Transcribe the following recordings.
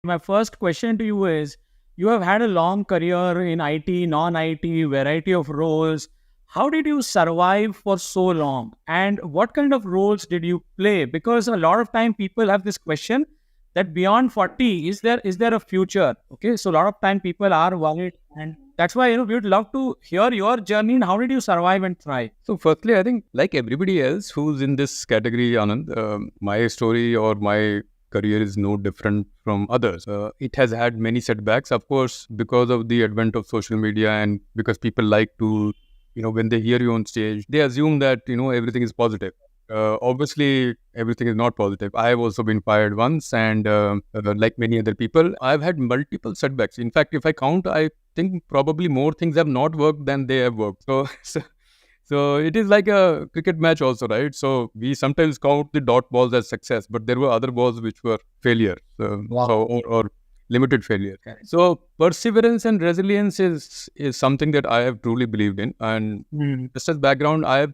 My first question to you is, you have had a long career in IT, non-IT, variety of roles. How did you survive for so long? And what kind of roles did you play? Because a lot of time people have this question that beyond 40, is there a future? Okay. So a lot of time people are worried, and that's why, we would love to hear your journey and how did you survive and thrive? So, firstly, I think like everybody else who's in this category, Anand, my story or my career is no different from others. It has had many setbacks, of course, because of the advent of social media and because people like to, when they hear you on stage, they assume that, everything is positive. Obviously, everything is not positive. I have also been fired once, and like many other people, I've had multiple setbacks. In fact, if I count, I think probably more things have not worked than they have worked. So it is like a cricket match also, right? So we sometimes count the dot balls as success, but there were other balls which were failure, Wow. or limited failure. Correct. So perseverance and resilience is something that I have truly believed in. And Mm. just as background, I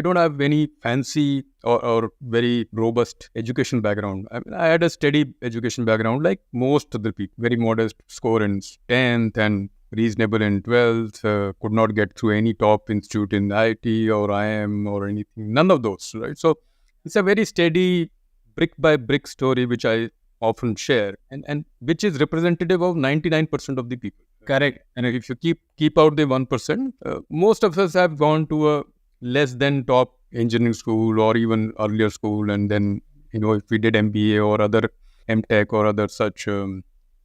don't have any fancy or very robust education background. I mean, I had a steady education background like most other people, very modest score in 10th and reasonable in 12th, could not get through any top institute in IT or IM or anything, none of those, right? So it's a very steady brick by brick story, which I often share and which is representative of 99% of the people. Correct. And if you keep out the 1%, most of us have gone to a less than top engineering school or even earlier school. And then, if we did MBA or other MTech or other such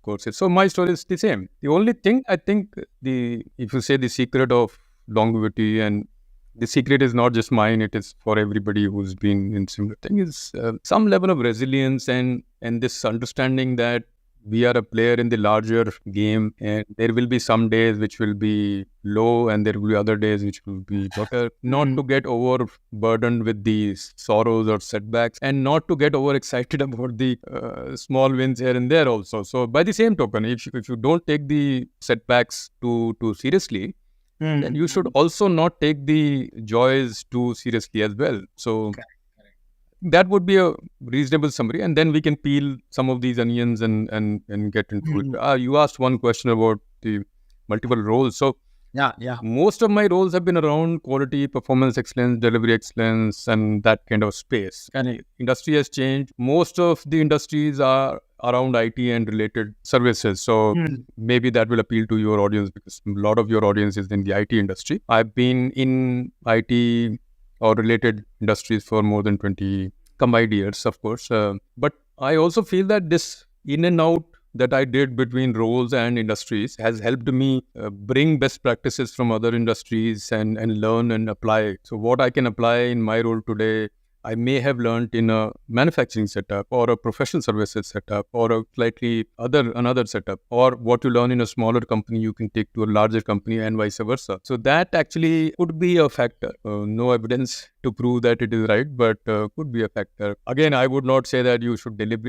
courses. So my story is the same. The only thing I think, if you say the secret of longevity, and the secret is not just mine, it is for everybody who's been in similar thing, is some level of resilience and this understanding that we are a player in the larger game, and there will be some days which will be low and there will be other days which will be better. Not to get overburdened with these sorrows or setbacks, and not to get overexcited about the small wins here and there also. So by the same token, if you don't take the setbacks too seriously, then you should also not take the joys too seriously as well. So that would be a reasonable summary, and then we can peel some of these onions and get into it. You asked one question about the multiple roles. So Yeah. most of my roles have been around quality, performance excellence, delivery excellence, and that kind of space. Correct. Industry has changed. Most of the industries are around IT and related services. So maybe that will appeal to your audience because a lot of your audience is in the IT industry. I've been in IT or related industries for more than 20 combined years, of course. But I also feel that this in and out that I did between roles and industries has helped me bring best practices from other industries and learn and apply. So what I can apply in my role today, I may have learned in a manufacturing setup or a professional services setup or a slightly another setup, or what you learn in a smaller company you can take to a larger company and vice versa. So that actually could be a factor. No evidence to prove that it is right, but could be a factor. Again, I would not say that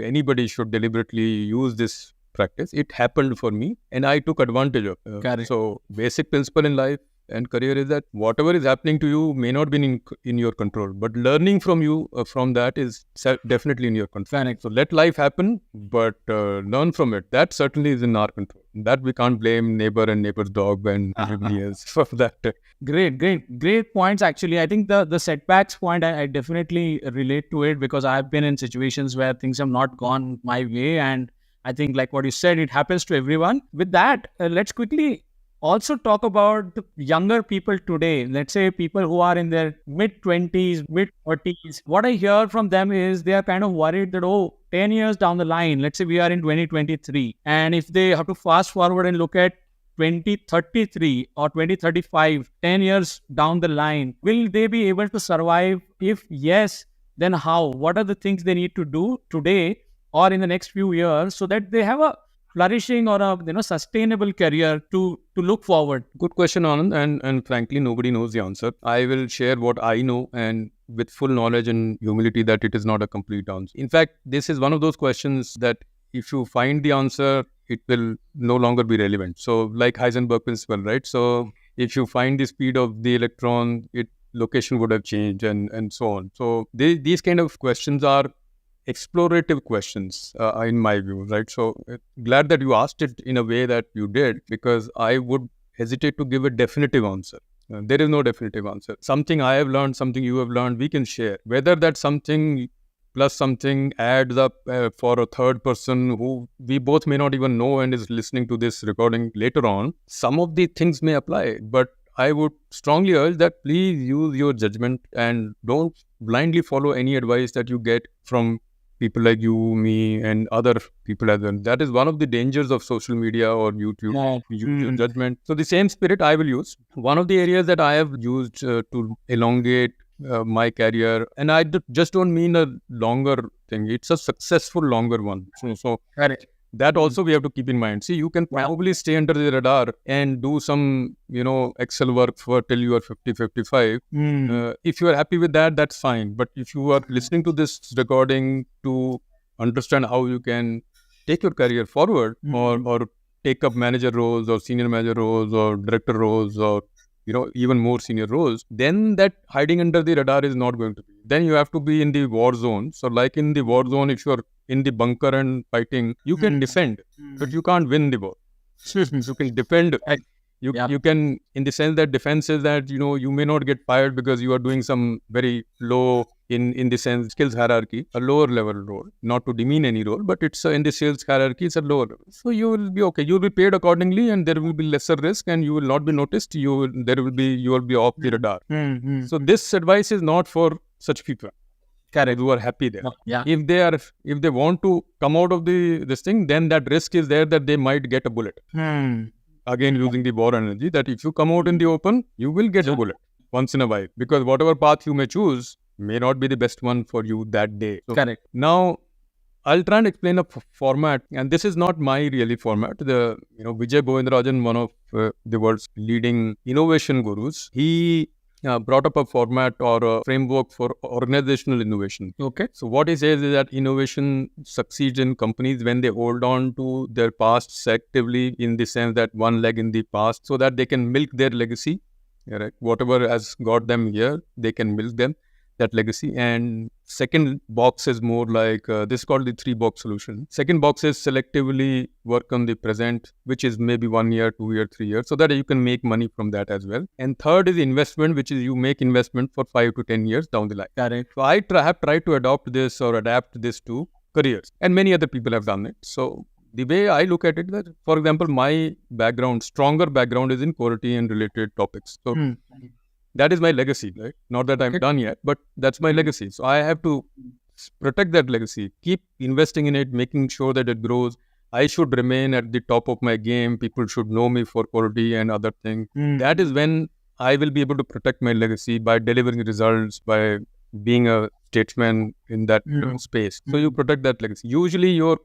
anybody should deliberately use this practice. It happened for me and I took advantage of it. Correct. So basic principle in life and career is that whatever is happening to you may not be in your control, but learning from that is definitely in your control. Correct. So let life happen, but learn from it. That certainly is in our control. That we can't blame neighbor and neighbor's dog and everybody else for that. Great points. Actually, I think the setbacks point, I definitely relate to it because I've been in situations where things have not gone my way, and I think like what you said, it happens to everyone. With that, let's quickly also talk about the younger people today. Let's say people who are in their mid-20s, mid-40s. What I hear from them is they are kind of worried that, 10 years down the line, let's say we are in 2023, and if they have to fast forward and look at 2033 or 2035, 10 years down the line, will they be able to survive? If yes, then how? What are the things they need to do today or in the next few years so that they have a flourishing or a sustainable career to look forward? Good question, Anand, and frankly nobody knows the answer. I will share what I know, and with full knowledge and humility that it is not a complete answer. In fact, this is one of those questions that if you find the answer, it will no longer be relevant. So like Heisenberg principle, right? So if you find the speed of the electron, location would have changed and so on. So these kind of questions are explorative questions, in my view, right? So glad that you asked it in a way that you did, because I would hesitate to give a definitive answer. There is no definitive answer. Something I have learned, something you have learned, we can share. Whether that something plus something adds up for a third person who we both may not even know and is listening to this recording later on, some of the things may apply. But I would strongly urge that please use your judgment and don't blindly follow any advice that you get from people like you, me, and other people as well. That is one of the dangers of social media or YouTube. Use your judgment. So the same spirit I will use. One of the areas that I have used to elongate my career, and I just don't mean a longer thing. It's a successful longer one. So Correct. that also we have to keep in mind. See, you can probably stay under the radar and do some, Excel work for till you are 50, 55. If you are happy with that, that's fine. But if you are listening to this recording to understand how you can take your career forward, or take up manager roles or senior manager roles or director roles, or even more senior roles, then that hiding under the radar is not going to be. Then you have to be in the war zone. So like in the war zone, if you are in the bunker and fighting, you can defend, but you can't win the war. You can defend. You can, in the sense that defense is that, you may not get fired because you are doing some very low, in the sense skills hierarchy, a lower level role, not to demean any role, but it's in the sales hierarchy, it's a lower level. So you will be okay. You will be paid accordingly, and there will be lesser risk, and you will not be noticed. You will be off the radar. So this advice is not for such people. Correct. Who are happy there. Yeah. If they want to come out of this thing, then that risk is there that they might get a bullet. Again, using the war analogy, that if you come out in the open, you will get a bullet once in a while, because whatever path you may choose may not be the best one for you that day. So Correct. Now, I'll try and explain a format, and this is not my really format. The Vijay Govindarajan, one of the world's leading innovation gurus, he brought up a format or a framework for organizational innovation. Okay. So what he says is that innovation succeeds in companies when they hold on to their past selectively, in the sense that one leg in the past, so that they can milk their legacy. Right? Whatever has got them here, they can milk that legacy. And second box is more like, this is called the 3-box solution. Second box is selectively work on the present, which is maybe 1 year, 2 year, 3 years, so that you can make money from that as well. And third is investment, which is you make investment for 5 to 10 years down the line. Correct. So I have tried to adapt this to careers, and many other people have done it. So the way I look at it, that, for example, my stronger background is in quality and related topics. So that is my legacy, right? Not that I'm done yet, but that's my legacy. So I have to protect that legacy, keep investing in it, making sure that it grows. I should remain at the top of my game. People should know me for quality and other things. That is when I will be able to protect my legacy, by delivering results, by being a statesman in that space. So you protect that legacy. Usually your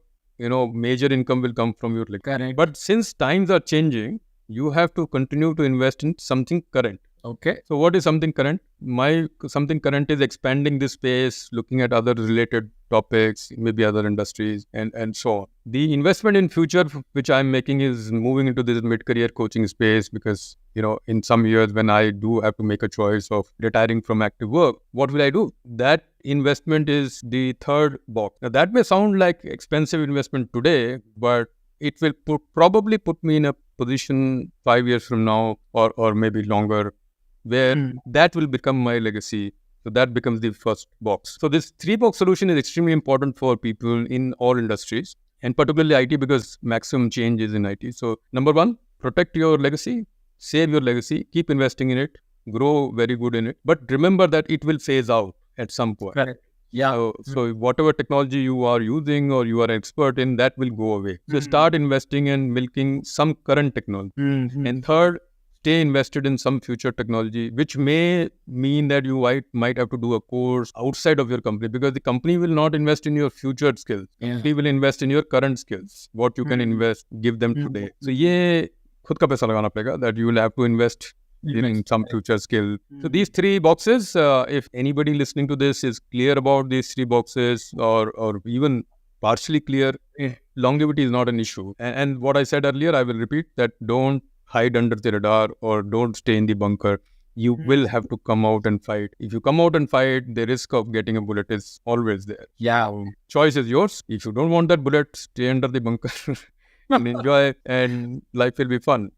major income will come from your legacy. Correct. But since times are changing, you have to continue to invest in something current. Okay. So what is something current? My something current is expanding this space, looking at other related topics, maybe other industries, and so on. The investment in future which I'm making is moving into this mid-career coaching space, because in some years when I do have to make a choice of retiring from active work, what will I do? That investment is the third box. Now that may sound like expensive investment today, but it will probably put me in a position 5 years from now, or maybe longer, where that will become my legacy. So that becomes the first box. So this 3-box solution is extremely important for people in all industries, and particularly IT, because maximum change is in IT. So number 1, protect your legacy, save your legacy, keep investing in it, grow very good in it. But remember that it will phase out at some point. Correct. Yeah. So whatever technology you are using or you are an expert in, that will go away. So start investing and milking some current technology. And third, stay invested in some future technology, which may mean that you might have to do a course outside of your company, because the company will not invest in your future skills. They will invest in your current skills, what you can invest, give them today. So ये खुद का पैसा लगाना पड़ेगा, that you will have to invest in some future skill. So these 3 boxes, if anybody listening to this is clear about these 3 boxes, or even partially clear, longevity is not an issue. And what I said earlier, I will repeat, that don't hide under the radar, or don't stay in the bunker. you will have to come out and fight. If you come out and fight, the risk of getting a bullet is always there. Yeah. So, choice is yours. If you don't want that bullet, stay under the bunker and enjoy, and life will be fun.